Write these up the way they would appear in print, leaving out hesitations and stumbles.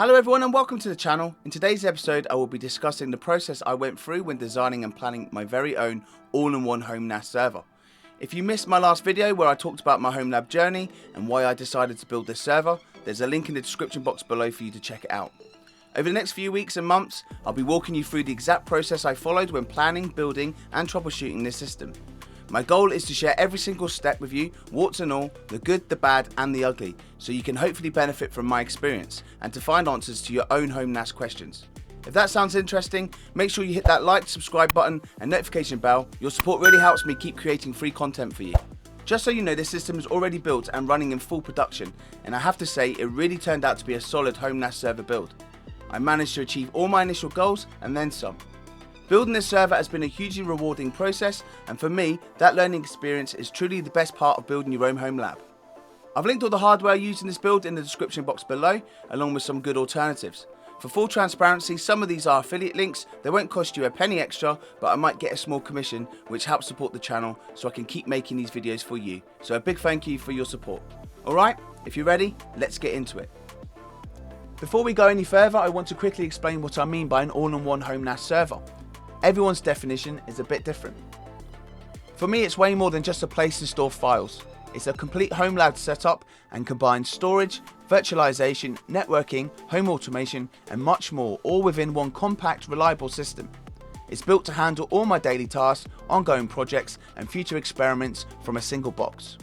Hello everyone and welcome to the channel. In today's episode I will be discussing the process I went through when designing and planning my very own all-in-one home NAS server. If you missed my last video where I talked about my home lab journey and why I decided to build this server, there's a link in the description box below for you to check it out. Over the next few weeks and months, I'll be walking you through the exact process I followed when planning, building and troubleshooting this system. My goal is to share every single step with you, warts and all, the good, the bad and the ugly, so you can hopefully benefit from my experience and to find answers to your own home NAS questions. If that sounds interesting, make sure you hit that like, subscribe button and notification bell. Your support really helps me keep creating free content for you. Just so you know, this system is already built and running in full production, and I have to say it really turned out to be a solid home NAS server build. I managed to achieve all my initial goals and then some. Building this server has been a hugely rewarding process, and for me, that learning experience is truly the best part of building your own home lab. I've linked all the hardware used in this build in the description box below, along with some good alternatives. For full transparency, some of these are affiliate links. They won't cost you a penny extra, but I might get a small commission, which helps support the channel so I can keep making these videos for you. So a big thank you for your support. Alright, if you're ready, let's get into it. Before we go any further, I want to quickly explain what I mean by an all-in-one home NAS server. Everyone's definition is a bit different. For me, it's way more than just a place to store files. It's a complete home lab setup and combines storage, virtualization, networking, home automation and much more, all within one compact, reliable system. It's built to handle all my daily tasks, ongoing projects and future experiments from a single box.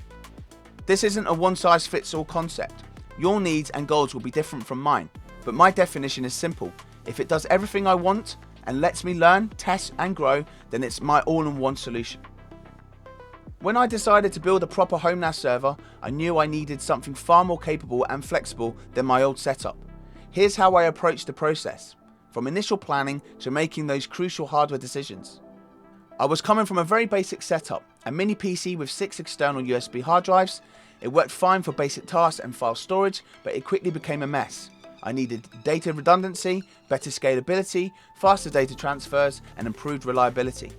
This isn't a one-size-fits-all concept. Your needs and goals will be different from mine, but my definition is simple. If it does everything I want and lets me learn, test and grow, then it's my all-in-one solution. When I decided to build a proper home NAS server, I knew I needed something far more capable and flexible than my old setup. Here's how I approached the process, from initial planning to making those crucial hardware decisions. I was coming from a very basic setup, a mini PC with 6 external USB hard drives. It worked fine for basic tasks and file storage, but it quickly became a mess. I needed data redundancy, better scalability, faster data transfers and improved reliability.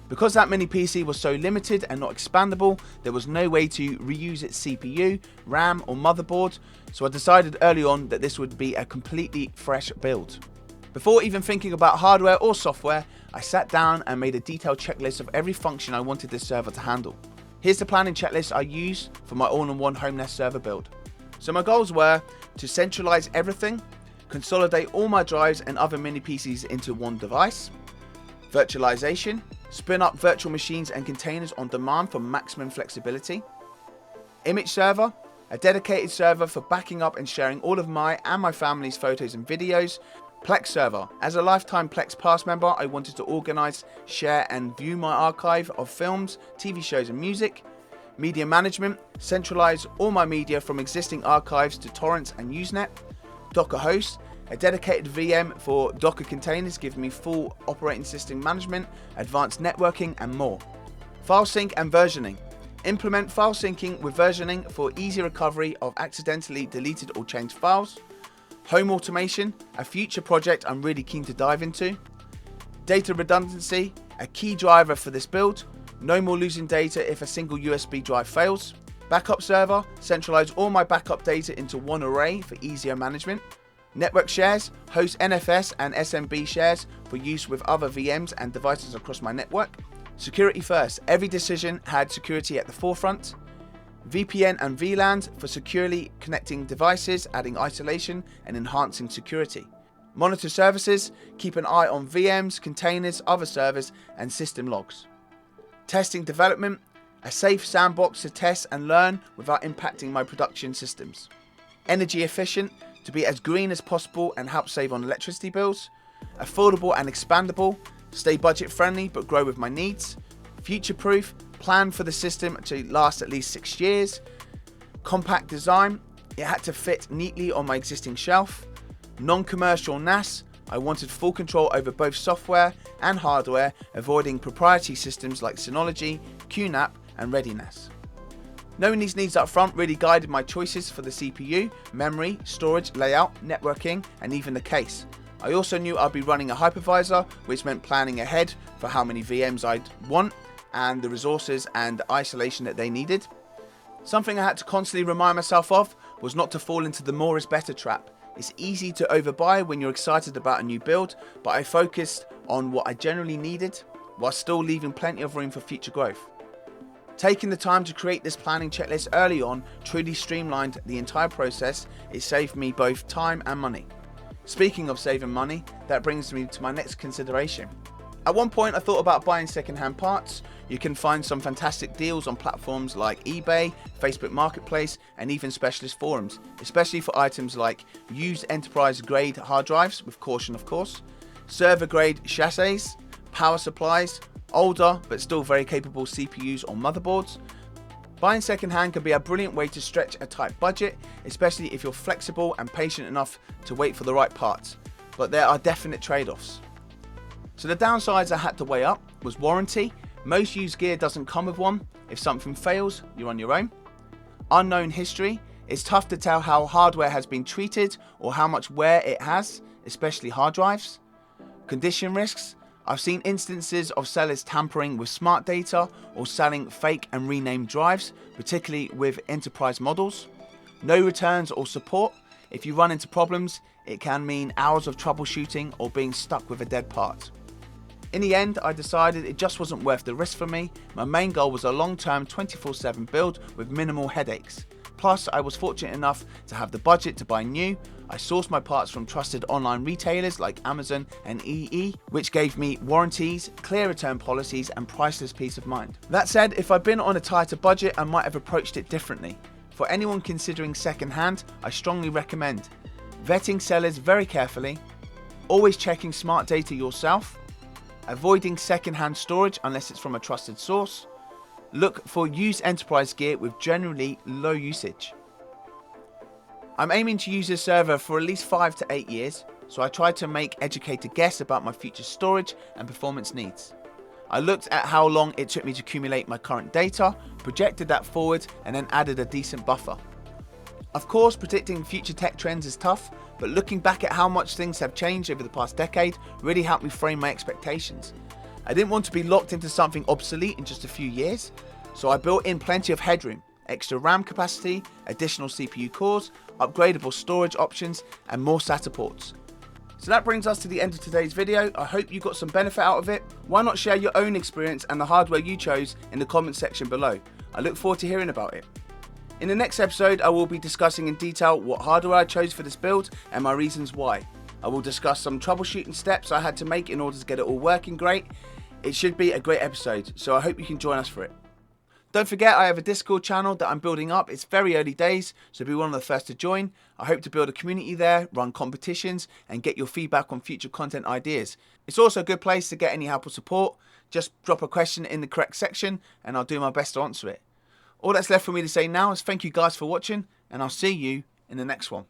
Because that mini PC was so limited and not expandable, there was no way to reuse its CPU, RAM or motherboard, so I decided early on that this would be a completely fresh build. Before even thinking about hardware or software, I sat down and made a detailed checklist of every function I wanted this server to handle. Here's the planning checklist I used for my all-in-one home NAS server build. So my goals were to centralize everything, consolidate all my drives and other mini PCs into one device, virtualization, spin up virtual machines and containers on demand for maximum flexibility, image server, a dedicated server for backing up and sharing all of my and my family's photos and videos, Plex server. As a lifetime Plex Pass member, I wanted to organize, share and view my archive of films, TV shows and music. Media management, centralize all my media from existing archives to torrents and Usenet. Docker host, a dedicated VM for Docker containers giving me full operating system management, advanced networking and more. File sync and versioning. Implement file syncing with versioning for easy recovery of accidentally deleted or changed files. Home automation, a future project I'm really keen to dive into. Data redundancy, a key driver for this build. No more losing data if a single USB drive fails. Backup server, centralize all my backup data into one array for easier management. Network shares, host NFS and SMB shares for use with other VMs and devices across my network. Security first, every decision had security at the forefront. VPN and VLANs for securely connecting devices, adding isolation and enhancing security. Monitor services, keep an eye on VMs, containers, other servers and system logs. Testing development, a safe sandbox to test and learn without impacting my production systems. Energy efficient, to be as green as possible and help save on electricity bills. Affordable and expandable, stay budget friendly but grow with my needs. Future proof, plan for the system to last at least 6 years. Compact design, it had to fit neatly on my existing shelf. Non-commercial NAS, I wanted full control over both software and hardware, avoiding proprietary systems like Synology, QNAP and ReadyNAS. Knowing these needs up front really guided my choices for the CPU, memory, storage, layout, networking and even the case. I also knew I'd be running a hypervisor, which meant planning ahead for how many VMs I'd want and the resources and isolation that they needed. Something I had to constantly remind myself of was not to fall into the more is better trap. It's easy to overbuy when you're excited about a new build, but I focused on what I generally needed while still leaving plenty of room for future growth. Taking the time to create this planning checklist early on truly streamlined the entire process. It saved me both time and money. Speaking of saving money, that brings me to my next consideration. At one point I thought about buying second-hand parts. You can find some fantastic deals on platforms like eBay, Facebook Marketplace, and even specialist forums, especially for items like used enterprise grade hard drives, with caution of course, server grade chassis, power supplies, older but still very capable CPUs or motherboards. Buying second-hand can be a brilliant way to stretch a tight budget, especially if you're flexible and patient enough to wait for the right parts, but there are definite trade-offs. So the downsides I had to weigh up was warranty. Most used gear doesn't come with one. If something fails, you're on your own. Unknown history. It's tough to tell how hardware has been treated or how much wear it has, especially hard drives. Condition risks. I've seen instances of sellers tampering with smart data or selling fake and renamed drives, particularly with enterprise models. No returns or support. If you run into problems, it can mean hours of troubleshooting or being stuck with a dead part. In the end, I decided it just wasn't worth the risk for me. My main goal was a long-term 24/7 build with minimal headaches. Plus, I was fortunate enough to have the budget to buy new. I sourced my parts from trusted online retailers like Amazon and EE, which gave me warranties, clear return policies, and priceless peace of mind. That said, if I'd been on a tighter budget, I might have approached it differently. For anyone considering second-hand, I strongly recommend vetting sellers very carefully, always checking smart data yourself, avoiding second-hand storage unless it's from a trusted source, look for used enterprise gear with generally low usage. I'm aiming to use this server for at least 5 to 8 years, so I tried to make educated guess about my future storage and performance needs. I looked at how long it took me to accumulate my current data, projected that forward, and then added a decent buffer. Of course, predicting future tech trends is tough, but looking back at how much things have changed over the past decade really helped me frame my expectations. I didn't want to be locked into something obsolete in just a few years, so I built in plenty of headroom, extra RAM capacity, additional CPU cores, upgradable storage options, and more SATA ports. So that brings us to the end of today's video. I hope you got some benefit out of it. Why not share your own experience and the hardware you chose in the comment section below? I look forward to hearing about it. In the next episode, I will be discussing in detail what hardware I chose for this build and my reasons why. I will discuss some troubleshooting steps I had to make in order to get it all working great. It should be a great episode, so I hope you can join us for it. Don't forget, I have a Discord channel that I'm building up. It's very early days, so be one of the first to join. I hope to build a community there, run competitions, and get your feedback on future content ideas. It's also a good place to get any help or support. Just drop a question in the correct section, and I'll do my best to answer it. All that's left for me to say now is thank you guys for watching, and I'll see you in the next one.